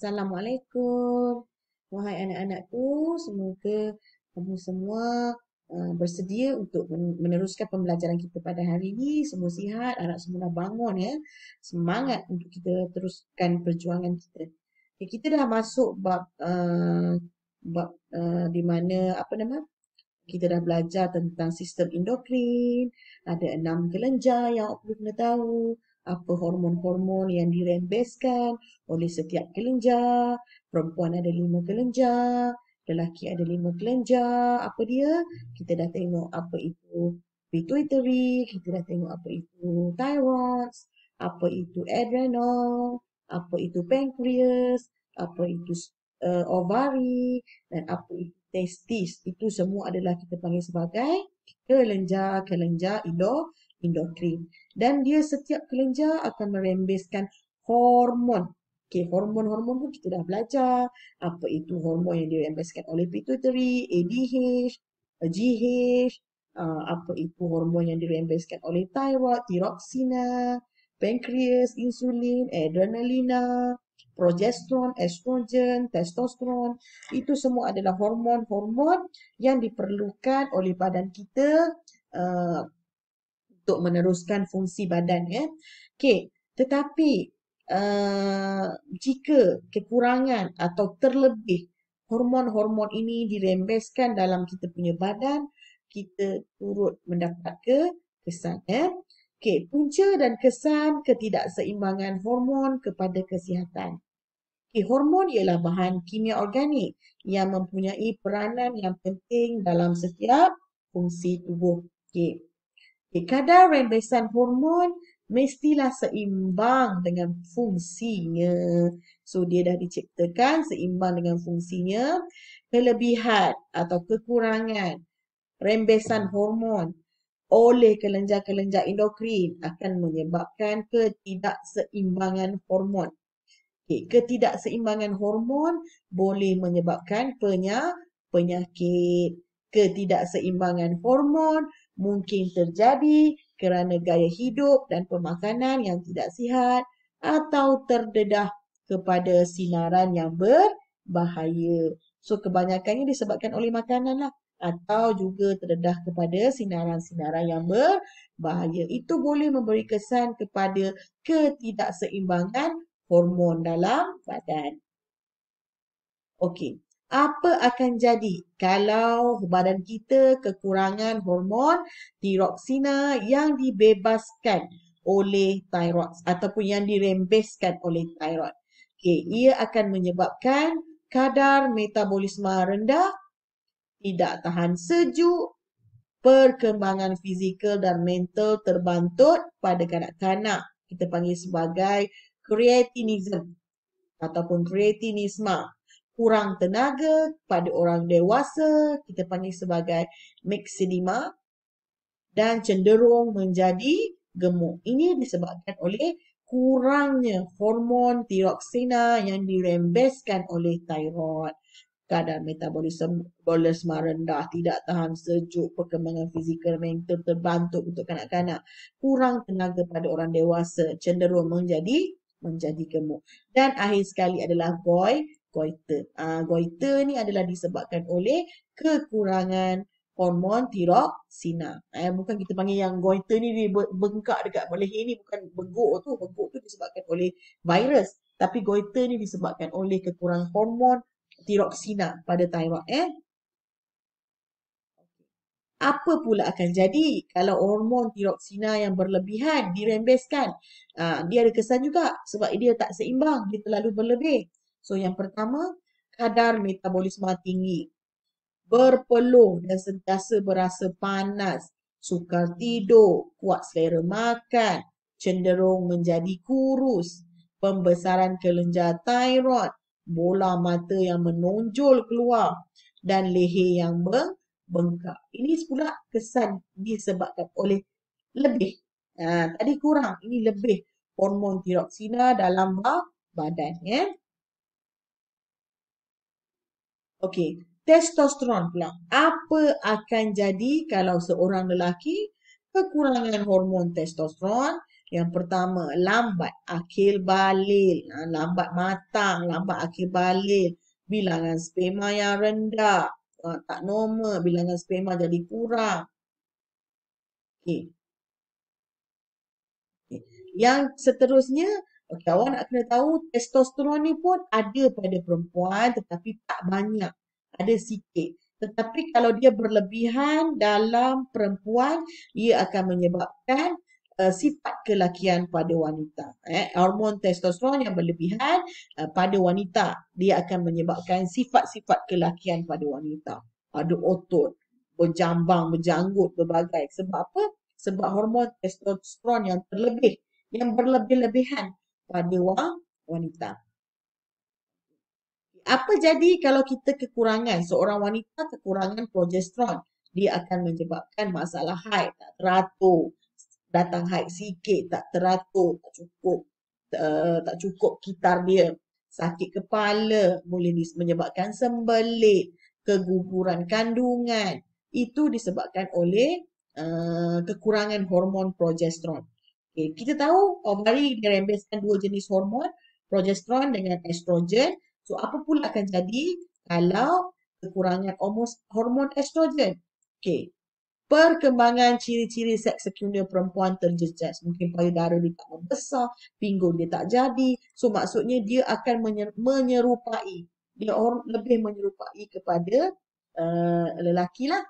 Assalamualaikum. Wahai anak-anakku, semoga kamu semua bersedia untuk meneruskan pembelajaran kita pada hari ini. Semua sihat, anak semua dah bangun ya. Semangat untuk kita teruskan perjuangan kita. Okay, kita dah masuk bab di mana apa nama? Kita dah belajar tentang sistem endokrin, ada 6 kelenjar yang awak perlu kena tahu, apa hormon-hormon yang dirembeskan oleh setiap kelenjar, perempuan ada 5 kelenjar, lelaki ada 5 kelenjar, apa dia? Kita dah tengok apa itu pituitary, kita dah tengok apa itu thyroid, apa itu adrenal, apa itu pancreas, apa itu ovari, dan apa itu testis. Itu semua adalah kita panggil sebagai kelenjar-kelenjar endokrin. Dan dia setiap kelenjar akan merembeskan hormon. Okay, hormon-hormon pun kita dah belajar. Apa itu hormon yang dirembeskan oleh pituitary, ADH, GH, apa itu hormon yang dirembeskan oleh thyroid, thyroxina, pancreas, insulin, adrenalina, progesteron, estrogen, testosteron. Itu semua adalah hormon-hormon yang diperlukan oleh badan kita uh, untuk meneruskan fungsi badan ya. Okey, tetapi jika kekurangan atau terlebih hormon-hormon ini dirembeskan dalam kita punya badan, kita turut mendapat kesan ya. Okey, punca dan kesan ketidakseimbangan hormon kepada kesihatan. Okay, hormon ialah bahan kimia organik yang mempunyai peranan yang penting dalam setiap fungsi tubuh. Okay. Okay, kadar rembesan hormon mestilah seimbang dengan fungsinya. So, dia dah diciptakan seimbang dengan fungsinya. Kelebihan atau kekurangan rembesan hormon oleh kelenjar-kelenjar endokrin akan menyebabkan ketidakseimbangan hormon. Okay, ketidakseimbangan hormon boleh menyebabkan penyakit. Ketidakseimbangan hormon mungkin terjadi kerana gaya hidup dan pemakanan yang tidak sihat atau terdedah kepada sinaran yang berbahaya. So, kebanyakannya disebabkan oleh makanan lah. Atau juga terdedah kepada sinaran-sinaran yang berbahaya. Itu boleh memberi kesan kepada ketidakseimbangan hormon dalam badan. Okey, apa akan jadi kalau badan kita kekurangan hormon tiroksina yang dibebaskan oleh thyroid ataupun yang dirembeskan oleh thyroid? Okey, ia akan menyebabkan kadar metabolisme rendah, tidak tahan sejuk, perkembangan fizikal dan mental terbantut pada kanak-kanak. Kita panggil sebagai kreatinism ataupun kreatinisma. Kurang tenaga pada orang dewasa, kita panggil sebagai myxedema, dan cenderung menjadi gemuk. Ini disebabkan oleh kurangnya hormon tiroksina yang dirembeskan oleh thyroid. Kadar metabolisme rendah, tidak tahan sejuk, perkembangan fizikal mental terbantu untuk kanak-kanak, kurang tenaga pada orang dewasa, cenderung menjadi gemuk. Dan akhir sekali adalah goiter. Goiter ni adalah disebabkan oleh kekurangan hormon tiroksina. Bukan kita panggil yang goiter ni dia bengkak dekat leher ni, bukan beguk tu. Beguk tu disebabkan oleh virus. Tapi goiter ni disebabkan oleh kekurangan hormon tiroksina pada thyroid. Apa pula akan jadi kalau hormon tiroksina yang berlebihan dirembeskan? Dia ada kesan juga sebab dia tak seimbang, dia terlalu berlebih. So yang pertama, kadar metabolisme tinggi, berpeluh dan sentiasa berasa panas, sukar tidur, kuat selera makan, cenderung menjadi kurus, pembesaran kelenjar thyroid, bola mata yang menonjol keluar, dan leher yang bengkak. Ini pula kesan disebabkan oleh lebih. Tadi kurang, ini lebih hormon tiroksina dalam badan. Ya. Okey, testosteron pula. Apa akan jadi kalau seorang lelaki kekurangan hormon testosteron Yang pertama, lambat akil balil. Lambat matang, lambat akil balil. Bilangan sperma yang rendah. Tak normal, bilangan sperma jadi kurang. Okey. Yang seterusnya, okay, awak nak kena tahu testosteron ni pun ada pada perempuan tetapi tak banyak. Ada sikit. Tetapi kalau dia berlebihan dalam perempuan, ia akan menyebabkan sifat kelakian pada wanita. Hormon testosteron yang berlebihan pada wanita, dia akan menyebabkan sifat-sifat kelakian pada wanita. Ada otot, berjambang, berjanggut, berbagai. Sebab apa? Sebab hormon testosteron yang terlebih, yang berlebih-lebihan pada wanita. Apa jadi kalau kita kekurangan? Seorang wanita kekurangan progesteron, dia akan menyebabkan masalah haid, tak teratur, datang haid sikit, tak teratur, tak cukup kitar dia, sakit kepala, boleh menyebabkan sembelit, keguguran kandungan. Itu disebabkan oleh kekurangan hormon progesteron. Okay. Kita tahu ovari dirembeskan dua jenis hormon, progesteron dengan estrogen. So, apa pula akan jadi kalau kekurangan hormon estrogen? Okay. Perkembangan ciri-ciri seks sekunder perempuan terjejas. Mungkin payudara dia tak membesar, pinggul dia tak jadi. So, maksudnya dia akan menyerupai. Dia lebih menyerupai kepada lelaki lah.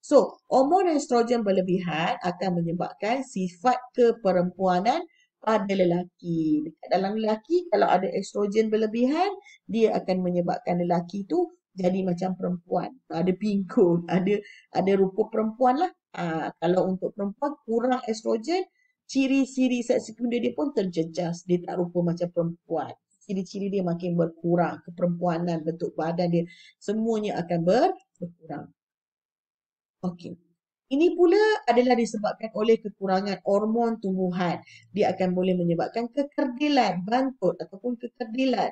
So, hormon estrogen berlebihan akan menyebabkan sifat keperempuanan pada lelaki. Dekat dalam lelaki, kalau ada estrogen berlebihan, dia akan menyebabkan lelaki tu jadi macam perempuan. Ada pinggul, ada rupa perempuan lah. Kalau untuk perempuan kurang estrogen, ciri-ciri seks sekunder dia pun terjejas. Dia tak rupa macam perempuan. Ciri-ciri dia makin berkurang. Keperempuanan, bentuk badan dia, semuanya akan berkurang. Okey. Ini pula adalah disebabkan oleh kekurangan hormon tumbuhan. Dia akan boleh menyebabkan kekerdilan, bantut ataupun kekerdilan.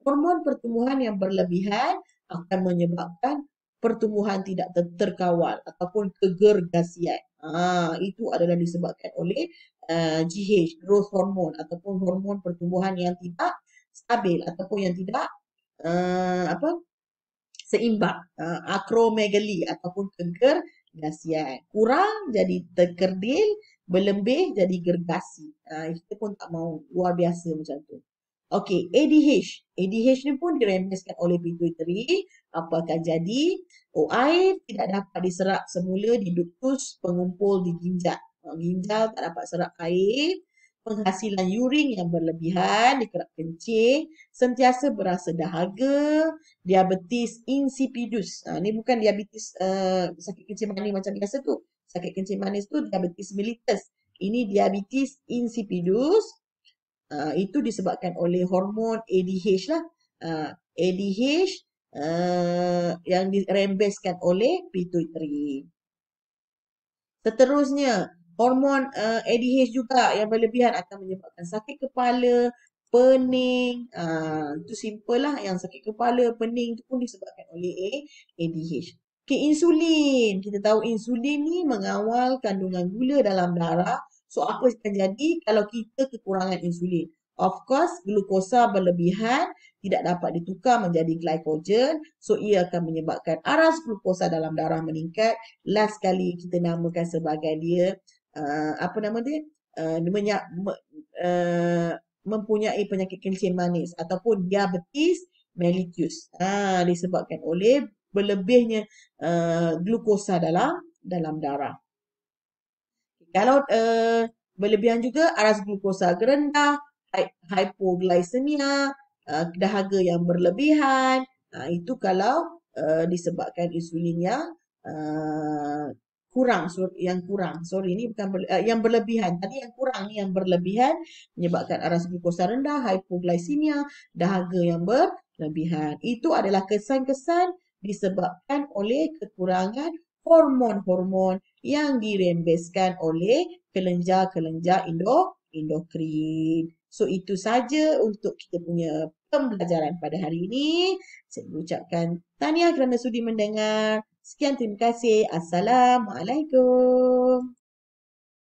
Hormon pertumbuhan yang berlebihan akan menyebabkan pertumbuhan tidak terkawal ataupun kegergasian. Itu adalah disebabkan oleh GH, growth hormone ataupun hormon pertumbuhan yang tidak stabil ataupun yang tidak seimbang. Acromegaly ataupun kegergasian. Kurang jadi terkerdil, berlebih jadi gergasi. Kita pun tak mau, luar biasa macam tu. Okey, ADH. ADH ni pun dirembeskan oleh pituitary. Apa akan jadi? Air tidak dapat diserap semula di duktus pengumpul di ginjal. Ginjal tak dapat serap air. Penghasilan urin yang berlebihan di kerap kencing. Sentiasa berasa dahaga. Diabetes insipidus. Ni bukan diabetes sakit kencing manis macam biasa tu. Sakit kencing manis tu diabetes mellitus. Ini diabetes insipidus. Itu disebabkan oleh hormon ADH lah. ADH yang dirembeskan oleh pituitary. Seterusnya, hormon ADH juga yang berlebihan akan menyebabkan sakit kepala, pening. Itu simple lah. Yang sakit kepala, pening itu pun disebabkan oleh ADH. Okay, insulin. Kita tahu insulin ni mengawal kandungan gula dalam darah. So, apa akan jadi kalau kita kekurangan insulin? Of course, glukosa berlebihan tidak dapat ditukar menjadi glycogen. So, ia akan menyebabkan aras glukosa dalam darah meningkat. Last kali kita namakan sebagai dia, apa nama dia? Mempunyai penyakit kencing manis ataupun diabetes mellitus. Disebabkan oleh berlebihnya glukosa dalam darah. Kalau berlebihan juga aras glukosa rendah, hypoglycemia, dahaga yang berlebihan. Itu kalau disebabkan insulin yang kurang. Sorry, ini bukan yang berlebihan. Tadi yang kurang ni yang berlebihan menyebabkan aras glukosa rendah, hypoglycemia, dahaga yang berlebihan. Itu adalah kesan-kesan disebabkan oleh kekurangan hormon-hormon yang dirembeskan oleh kelenjar-kelenjar endokrin. So, itu saja untuk kita punya pembelajaran pada hari ini. Saya mengucapkan tahniah kerana sudi mendengar. Sekian, terima kasih. Assalamualaikum.